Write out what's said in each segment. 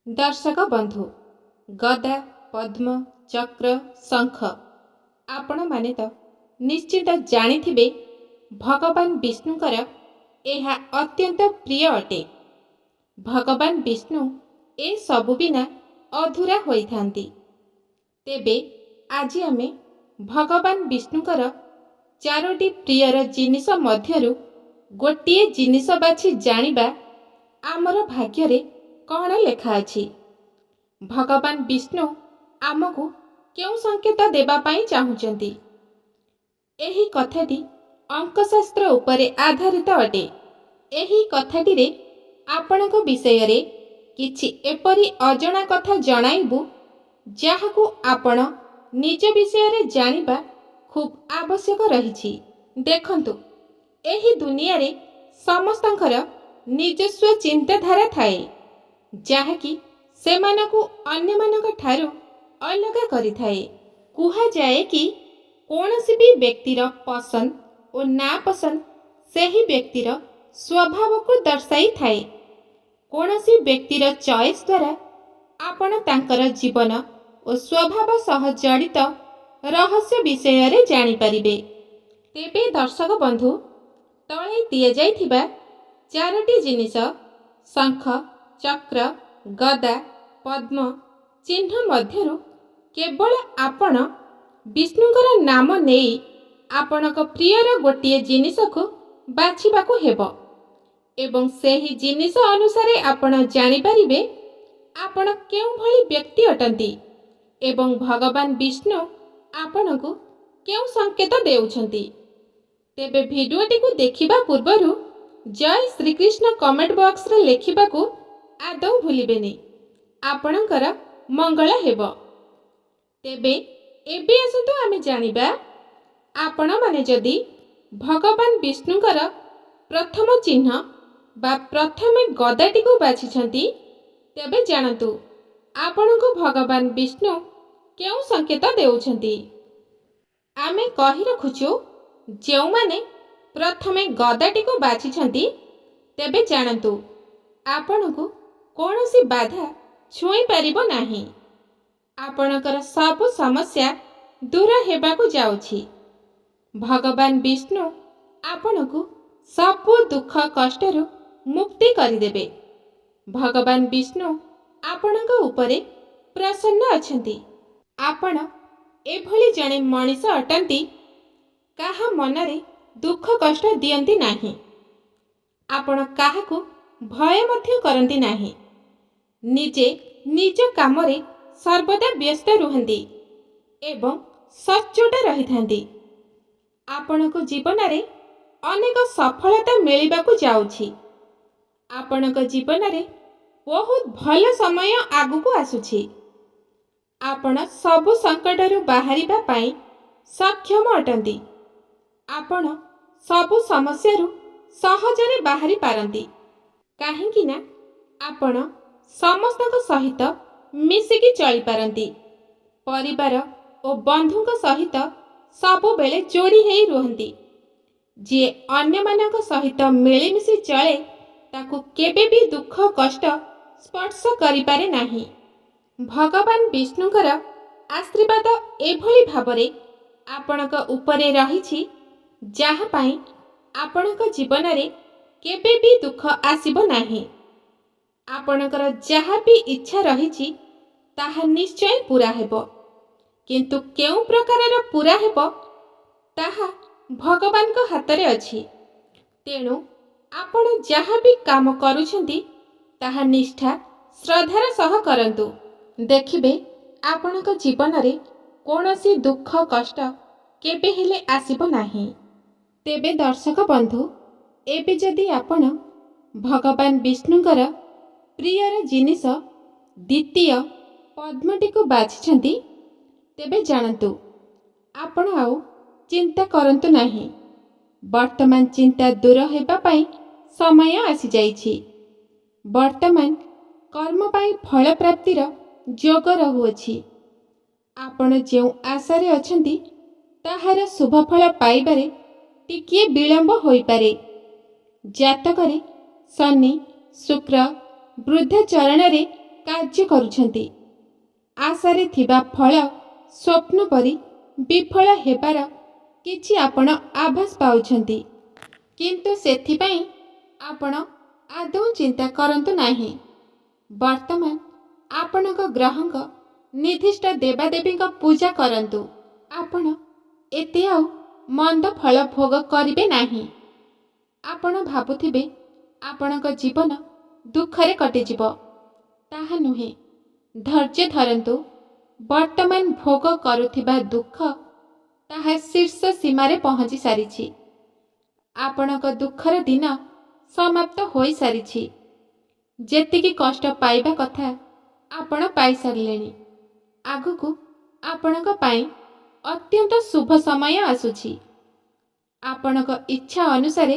दर्शक बंधु गदा पद्म चक्र शंख आपण माने तो निश्चित जानिथिबे भगवान विष्णुकर यह अत्यंत प्रिय अटे। भगवान विष्णु ए सबु बिना अधूरा होइथांती। तेबे आज आमे भगवान विष्णुकर चारोटी प्रियर जिनिस मध्यरु गोटिए जिनिस बाछि जानिबा आमर भाग्यरे कौन लेखा अछि। भगवान विष्णु आमको क्यों संकेत देबा पाई चाहुचंती। एही कथाटी अंकशास्त्र उपरे आधारित अटे। एही कथाटी रे आपणको विषय रे किछि एपरी अजणा कथा जणाइबु जाहाकु आपण निज विषय रे जानिबा खूब आवश्यक रहिछि। देखंतु एही दुनिया रे समस्तंकर निजस्व चिंताधारा थाए जहाँकि सेमानकु अन्यमानक ठारू अलग करिथाए। कुहा जाए कि कौनसी भी व्यक्तिर पसंद और नापसंद सेही व्यक्तिर स्वभाव को दर्शाई थाए। कौनसी व्यक्तिर चॉइस द्वारा आपण तांकर जीवन और स्वभाव सह जड़ित रहस्य विषय रे जानि परिबे। तेबे दर्शक बंधु तळे दिए जाइथिबा चारोटी जिनिस शंख चक्र गदा पद्म चिन्ह मध्यरु केवल आपण विष्णुकर नाम नेई आपणक प्रियर गोटिए जिनिस को बाछिबाकू हेबो एवं सेही जिनिस अनुसारे आपण जानि परिबे आपण केउ भली व्यक्ति अटंती एवं भगवान विष्णु आपणकू केउ संकेत देउछंती। तेबे भिडियोटी को देखिबा पूर्वरु जय श्री कृष्ण कमेंट बॉक्स रे लेखिबाकू आदौ भूलिबेनी। आपणकर मंगल हेबो। तेबे एबे आसतु आमे जानिबा आपण माने जदि भगवान विष्णुकर प्रथम चिन्ह बा प्रथमे गदाटी को बाछिछंती तेबे जानतु आपणको भगवान विष्णु केउ संकेत देउछंती। आमे कहि रखुछु जेउ माने प्रथमे गदाटी को बाछिछंती तेबे जानतु आपणको कौनसी बाधा छुई पारिबो नाही। आपणकर सब समस्या दूर हेबाकू जाउछि। भगवान विष्णु आपणकू सब दुख कष्टरु मुक्ति करिदेबे। भगवान विष्णु आपणक उपरे प्रसन्न अछंती। आपण एभली जणे मनीष अटंती काहा मनरे दुख कष्ट दियंती नाही। आपण काहाकू भय मध्य करंती नाही। निजे निज कामरे सर्वदा व्यस्त रुहंती एवं सच्चोट रहिथांती। आपणको जीवन रे अनेक सफलता मिलिबाकू जाउछि। आपणको जीवन रे बहुत भल समय आगुकू आसुछि। आपण सबु संकटरु बाहरिबा पाई सक्षम अटंती। आपण सबु समस्यारु सहजरे बाहरी पारंती काहेकि ना आपण समस्तक सहित मिसिकी चली पारंती। परिवार और बंधुक सहित सबु बेले जोड़ी हेई रुहंती। जे अन्य मानक सहित मिलीमिशी चले ताकू केबे भी दुख कष्ट स्पर्श करि पारे नाही। भगवान विष्णुकर आशीर्वाद एभली भाबरे आपणक उपरे रहिछि जहा पाई आपणक जीवन रे केबे भी दुख आसीबो नाही। आपणकर जहा भी इच्छा रहिछि ताहा निश्चय पूरा हेबो किंतु केउ प्रकारर पूरा हेबो ताहा भगवान को हातरे अछि। तेणु आपण जहा भी काम करूछंती ताहा निष्ठा श्रद्धार सह करंतु। देखिबे आपणक जीवन रे कोनोसी दुख कष्ट केबे हेले आसीबो नाही। तेबे दर्शक बंधु एबे जदि आपण भगवान विष्णुकर प्रियर जिनिस द्वितीय पद्मटी को बाछिछंती तेबे जानतु आपण आउ चिंता करंतु नाही। वर्तमान चिंता दूर हेबा पाई समय आसी जाइछि। वर्तमान कर्म पाई फल प्राप्तिर योग रहुअछि। आपण जेउ आशा रे अछंती ताहार शुभ फल पाइबारे टिकिए विलंब होई पारे। जातकरे शनि शुक्र वृद्ध चरण रे କାର୍ଯ୍ୟ କରୁଛନ୍ତି। ଆଶାରେ ଥିବା ଫଳ ସ୍ୱପ୍ନ ପରି ବିଫଳ ହେବାର କିଛି ଆପଣ ଆଭାସ ପାଉଛନ୍ତି, କିନ୍ତୁ ସେଥିପାଇଁ ଆପଣ ଆଦୌ ଚିନ୍ତା କରନ୍ତୁ ନାହିଁ। ବର୍ତ୍ତମାନ ଆପଣଙ୍କ ଗ୍ରହଙ୍କ ନିର୍ଦ୍ଦିଷ୍ଟ ଦେବାଦେବୀଙ୍କ ପୂଜା କରନ୍ତୁ। ଆପଣ ଏତେ ଆଉ ମନ୍ଦ ଫଳ ଭୋଗ କରିବେ ନାହିଁ। ଆପଣ ଭାବୁଥିବେ ଆପଣଙ୍କ ଜୀବନ ଦୁଃଖରେ କଟିଯିବ, ତାହା ନୁହେଁ। ଧୈର୍ଯ୍ୟ ଧରନ୍ତୁ। ବର୍ତ୍ତମାନ ଭୋଗ କରୁଥିବା ଦୁଃଖ ତାହା ଶୀର୍ଷ ସୀମାରେ ପହଞ୍ଚି ସାରିଛି। ଆପଣଙ୍କ ଦୁଃଖର ଦିନ ସମାପ୍ତ ହୋଇସାରିଛି। ଯେତିକି କଷ୍ଟ ପାଇବା କଥା ଆପଣ ପାଇସାରିଲେଣି। ଆଗକୁ ଆପଣଙ୍କ ପାଇଁ ଅତ୍ୟନ୍ତ ଶୁଭ ସମୟ ଆସୁଛି। ଆପଣଙ୍କ ଇଚ୍ଛା ଅନୁସାରେ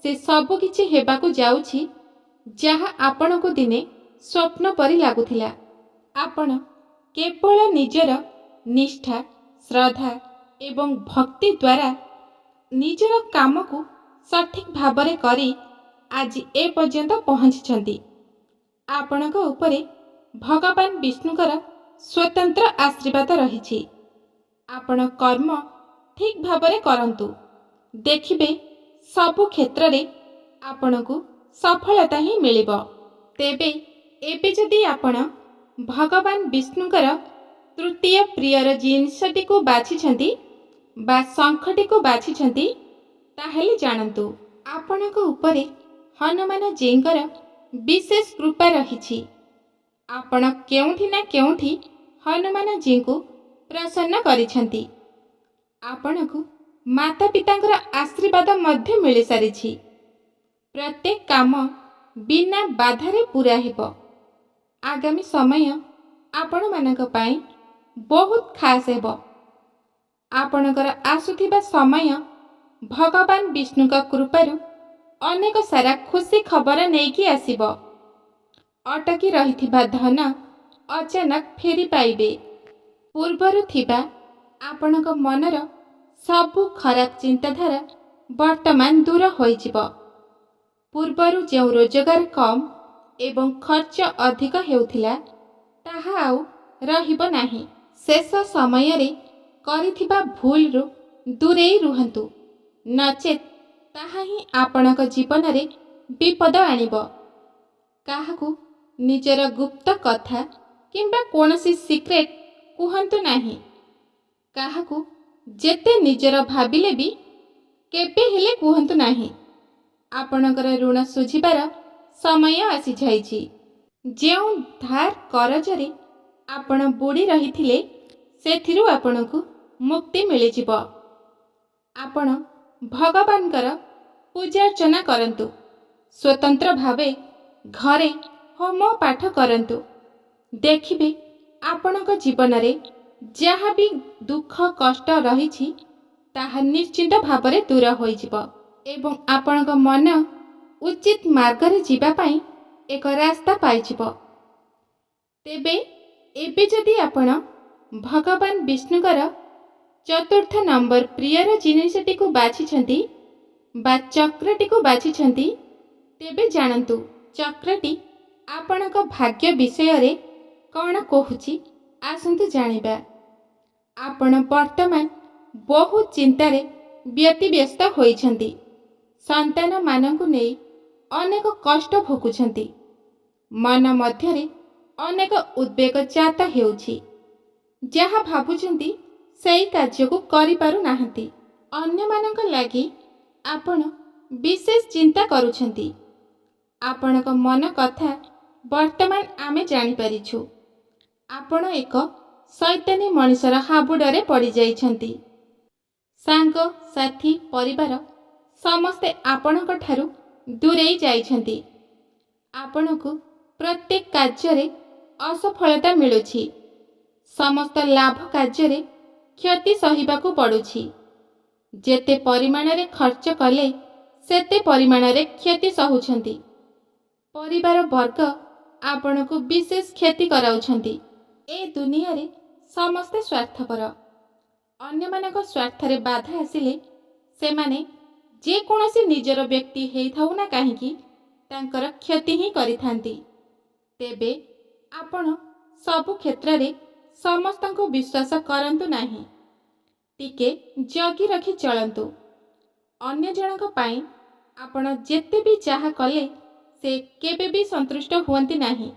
ସେ ସବୁ କିଛି ହେବାକୁ ଯାଉଛି, ଯାହା ଆପଣଙ୍କୁ ଦିନେ ସ୍ୱପ୍ନ ପରି ଲାଗୁଥିଲା। ଆପଣ କେବଳ ନିଜର ନିଷ୍ଠା, ଶ୍ରଦ୍ଧା ଏବଂ ଭକ୍ତି ଦ୍ୱାରା ନିଜର କାମକୁ ସଠିକ୍ ଭାବରେ କରି ଆଜି ଏ ପର୍ଯ୍ୟନ୍ତ ପହଞ୍ଚିଛନ୍ତି। ଆପଣଙ୍କ ଉପରେ ଭଗବାନ ବିଷ୍ଣୁଙ୍କର ସ୍ୱତନ୍ତ୍ର ଆଶୀର୍ବାଦ ରହିଛି। ଆପଣ କର୍ମ ଠିକ୍ ଭାବରେ କରନ୍ତୁ। ଦେଖିବେ ସବୁ କ୍ଷେତ୍ରରେ ଆପଣଙ୍କୁ ସଫଳତା ହିଁ ମିଳିବ। ତେବେ ଏବେ ଯଦି ଆପଣ ଭଗବାନ ବିଷ୍ଣୁଙ୍କର ତୃତୀୟ ପ୍ରିୟର ଜିନିଷଟିକୁ ବାଛିଛନ୍ତି ବା ଶଙ୍ଖଟିକୁ ବାଛିଛନ୍ତି, ତାହେଲେ ଜାଣନ୍ତୁ ଆପଣଙ୍କ ଉପରେ ହନୁମାନ ଜୀଙ୍କର ବିଶେଷ କୃପା ରହିଛି। ଆପଣ କେଉଁଠି ନା କେଉଁଠି ହନୁମାନ ଜୀଙ୍କୁ ପ୍ରସନ୍ନ କରିଛନ୍ତି। ଆପଣଙ୍କୁ ମାତା ପିତାଙ୍କର ଆଶୀର୍ବାଦ ମଧ୍ୟ ମିଳିସାରିଛି। ପ୍ରତ୍ୟେକ କାମ ବିନା ବାଧାରେ ପୂରା ହେବ। ଆଗାମୀ ସମୟ ଆପଣମାନଙ୍କ ପାଇଁ ବହୁତ ଖାସ୍ ହେବ। ଆପଣଙ୍କର ଆସୁଥିବା ସମୟ ଭଗବାନ ବିଷ୍ଣୁଙ୍କ କୃପାରୁ ଅନେକ ସାରା ଖୁସି ଖବର ନେଇକି ଆସିବ। ଅଟକି ରହିଥିବା ଧନ ଅଚାନକ ଫେରି ପାଇବେ। ପୂର୍ବରୁ ଥିବା ଆପଣଙ୍କ ମନର ସବୁ ଖରାପ ଚିନ୍ତାଧାରା ବର୍ତ୍ତମାନ ଦୂର ହୋଇଯିବ। ପୂର୍ବରୁ ଯେଉଁ ରୋଜଗାର କମ୍ ଏବଂ ଖର୍ଚ୍ଚ ଅଧିକ ହେଉଥିଲା, ତାହା ଆଉ ରହିବ ନାହିଁ। ଶେଷ ସମୟରେ କରିଥିବା ଭୁଲରୁ ଦୂରେଇ ରୁହନ୍ତୁ, ନଚେତ୍ ତାହା ହିଁ ଆପଣଙ୍କ ଜୀବନରେ ବିପଦ ଆଣିବ। କାହାକୁ ନିଜର ଗୁପ୍ତ କଥା କିମ୍ବା କୌଣସି ସିକ୍ରେଟ୍ କୁହନ୍ତୁ ନାହିଁ। କାହାକୁ ଯେତେ ନିଜର ଭାବିଲେ ବି କେବେ ହେଲେ କୁହନ୍ତୁ ନାହିଁ। ଆପଣଙ୍କର ଋଣ ଶୁଝିବାର ସମୟ ଆସିଯାଇଛି। ଯେଉଁ ଧାର କରଜରେ ଆପଣ ବୁଡ଼ି ରହିଥିଲେ, ସେଥିରୁ ଆପଣଙ୍କୁ ମୁକ୍ତି ମିଳିଯିବ। ଆପଣ ଭଗବାନଙ୍କର ପୂଜାର୍ଚ୍ଚନା କରନ୍ତୁ। ସ୍ୱତନ୍ତ୍ର ଭାବେ ଘରେ ହୋମ ପାଠ କରନ୍ତୁ। ଦେଖିବେ ଆପଣଙ୍କ ଜୀବନରେ ଯାହା ବି ଦୁଃଖ କଷ୍ଟ ରହିଛି, ତାହା ନିଶ୍ଚିତ ଭାବରେ ଦୂର ହୋଇଯିବ ଏବଂ ଆପଣଙ୍କ ମନ ଉଚିତ ମାର୍ଗରେ ଯିବା ପାଇଁ ଏକ ରାସ୍ତା ପାଇଯିବ। ତେବେ ଏବେ ଯଦି ଆପଣ ଭଗବାନ ବିଷ୍ଣୁଙ୍କର ଚତୁର୍ଥ ନମ୍ବର ପ୍ରିୟର ଜିନିଷଟିକୁ ବାଛିଛନ୍ତି ବା ଚକ୍ରଟିକୁ ବାଛିଛନ୍ତି, ତେବେ ଜାଣନ୍ତୁ ଚକ୍ରଟି ଆପଣଙ୍କ ଭାଗ୍ୟ ବିଷୟରେ କ'ଣ କହୁଛି। ଆସନ୍ତୁ ଜାଣିବା। ଆପଣ ବର୍ତ୍ତମାନ ବହୁତ ଚିନ୍ତାରେ ବ୍ୟତିବ୍ୟସ୍ତ ହୋଇଛନ୍ତି। ସନ୍ତାନମାନଙ୍କୁ ନେଇ ଅନେକ କଷ୍ଟ ଭୋଗୁଛନ୍ତି। ମନ ମଧ୍ୟରେ ଅନେକ ଉଦ୍ବେଗ ଜାତ ହେଉଛି। ଯାହା ଭାବୁଛନ୍ତି ସେହି କାର୍ଯ୍ୟକୁ କରିପାରୁନାହାନ୍ତି। ଅନ୍ୟମାନଙ୍କ ଲାଗି ଆପଣ ବିଶେଷ ଚିନ୍ତା କରୁଛନ୍ତି। ଆପଣଙ୍କ ମନ କଥା ବର୍ତ୍ତମାନ ଆମେ ଜାଣିପାରିଛୁ। ଆପଣ ଏକ ଶୈତାନୀ ମଣିଷର ହାବୁଡ଼ରେ ପଡ଼ିଯାଇଛନ୍ତି। ସାଙ୍ଗ ସାଥୀ ପରିବାର ସମସ୍ତେ ଆପଣଙ୍କ ଠାରୁ ଦୂରେଇ ଯାଇଛନ୍ତି। ଆପଣଙ୍କୁ ପ୍ରତ୍ୟେକ କାର୍ଯ୍ୟରେ ଅସଫଳତା ମିଳୁଛି। ସମସ୍ତ ଲାଭ କାର୍ଯ୍ୟରେ କ୍ଷତି ସହିବାକୁ ପଡ଼ୁଛି। ଯେତେ ପରିମାଣରେ ଖର୍ଚ୍ଚ କଲେ ସେତେ ପରିମାଣରେ କ୍ଷତି ସହୁଛନ୍ତି। ପରିବାର ବର୍ଗ ଆପଣଙ୍କୁ ବିଶେଷ କ୍ଷତି କରାଉଛନ୍ତି। ଏ ଦୁନିଆରେ ସମସ୍ତେ ସ୍ୱାର୍ଥପର। ଅନ୍ୟମାନଙ୍କ ସ୍ୱାର୍ଥରେ ବାଧା ଆସିଲେ ସେମାନେ ଯେକୌଣସି ନିଜର ବ୍ୟକ୍ତି ହେଇଥାଉ ନା କାହିଁକି ତାଙ୍କର କ୍ଷତି ହିଁ କରିଥାନ୍ତି। ତେବେ ଆପଣ ସବୁ କ୍ଷେତ୍ରରେ ସମସ୍ତଙ୍କୁ ବିଶ୍ୱାସ କରନ୍ତୁ ନାହିଁ। ଟିକେ ଜଗି ରଖି ଚଳନ୍ତୁ। ଅନ୍ୟ ଜଣଙ୍କ ପାଇଁ ଆପଣ ଯେତେ ବି ଯାହା କଲେ ସେ କେବେ ବି ସନ୍ତୁଷ୍ଟ ହୁଅନ୍ତି ନାହିଁ।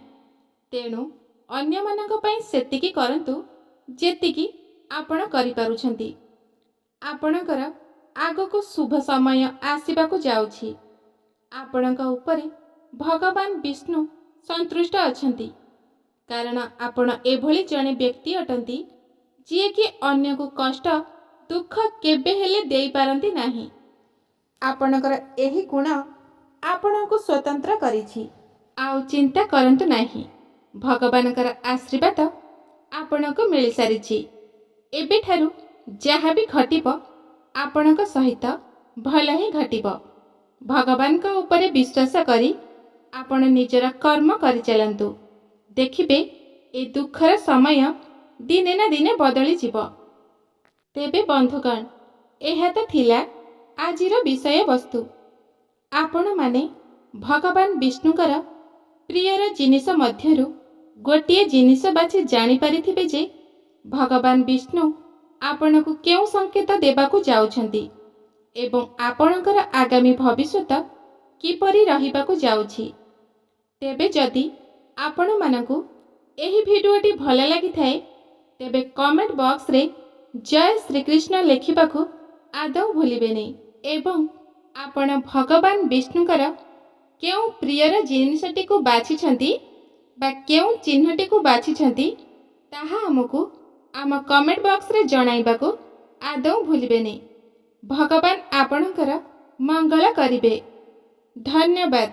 ତେଣୁ ଅନ୍ୟମାନଙ୍କ ପାଇଁ ସେତିକି କରନ୍ତୁ ଯେତିକି ଆପଣ କରିପାରୁଛନ୍ତି। ଆପଣଙ୍କର ଆଗକୁ ଶୁଭ ସମୟ ଆସିବାକୁ ଯାଉଛି। ଆପଣଙ୍କ ଉପରେ ଭଗବାନ ବିଷ୍ଣୁ ସନ୍ତୁଷ୍ଟ ଅଛନ୍ତି, କାରଣ ଆପଣ ଏଭଳି ଜଣେ ବ୍ୟକ୍ତି ଅଟନ୍ତି ଯିଏକି ଅନ୍ୟକୁ କଷ୍ଟ ଦୁଃଖ କେବେ ହେଲେ ଦେଇପାରନ୍ତି ନାହିଁ। ଆପଣଙ୍କର ଏହି ଗୁଣ ଆପଣଙ୍କୁ ସ୍ୱତନ୍ତ୍ର କରିଛି। ଆଉ ଚିନ୍ତା କରନ୍ତୁ ନାହିଁ, ଭଗବାନଙ୍କର ଆଶୀର୍ବାଦ ଆପଣଙ୍କୁ ମିଳିସାରିଛି। ଏବେଠାରୁ ଯାହା ବି ଘଟିବ ଆପଣଙ୍କ ସହିତ ଭଲ ହିଁ ଘଟିବ। ଭଗବାନଙ୍କ ଉପରେ ବିଶ୍ୱାସ କରି ଆପଣ ନିଜର କର୍ମ କରିଚାଲନ୍ତୁ। ଦେଖିବେ ଏ ଦୁଃଖର ସମୟ ଦିନେ ନା ଦିନେ ବଦଳିଯିବ। ତେବେ ବନ୍ଧୁଗଣ, ଏହା ତ ଥିଲା ଆଜିର ବିଷୟବସ୍ତୁ। ଆପଣମାନେ ଭଗବାନ ବିଷ୍ଣୁଙ୍କର ପ୍ରିୟର ଜିନିଷ ମଧ୍ୟରୁ ଗୋଟିଏ ଜିନିଷ ବାଛି ଜାଣିପାରିଥିବେ ଯେ ଭଗବାନ ବିଷ୍ଣୁ ଆପଣଙ୍କୁ କେଉଁ ସଂକେତ ଦେବାକୁ ଯାଉଛନ୍ତି ଏବଂ ଆପଣଙ୍କର ଆଗାମୀ ଭବିଷ୍ୟତ କିପରି ରହିବାକୁ ଯାଉଛି। ତେବେ ଯଦି ଆପଣମାନଙ୍କୁ ଏହି ଭିଡ଼ିଓଟି ଭଲ ଲାଗିଥାଏ ତେବେ କମେଣ୍ଟ ବକ୍ସରେ ଜୟ ଶ୍ରୀକୃଷ୍ଣ ଲେଖିବାକୁ ଆଦୌ ଭୁଲିବେନି ଏବଂ ଆପଣ ଭଗବାନ ବିଷ୍ଣୁଙ୍କର କେଉଁ ପ୍ରିୟର ଜିନିଷଟିକୁ ବାଛିଛନ୍ତି ବା କେଉଁ ଚିହ୍ନଟିକୁ ବାଛିଛନ୍ତି ତାହା ଆମକୁ ଆମ କମେଣ୍ଟ ବକ୍ସରେ ଜଣାଇବାକୁ ଆଦୌ ଭୁଲିବେନି। ଭଗବାନ ଆପଣଙ୍କର ମଙ୍ଗଳ କରିବେ। ଧନ୍ୟବାଦ।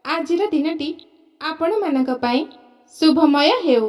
ଆଜିର ଦିନଟି ଆପଣମାନଙ୍କ ପାଇଁ ଶୁଭମୟ ହେଉ।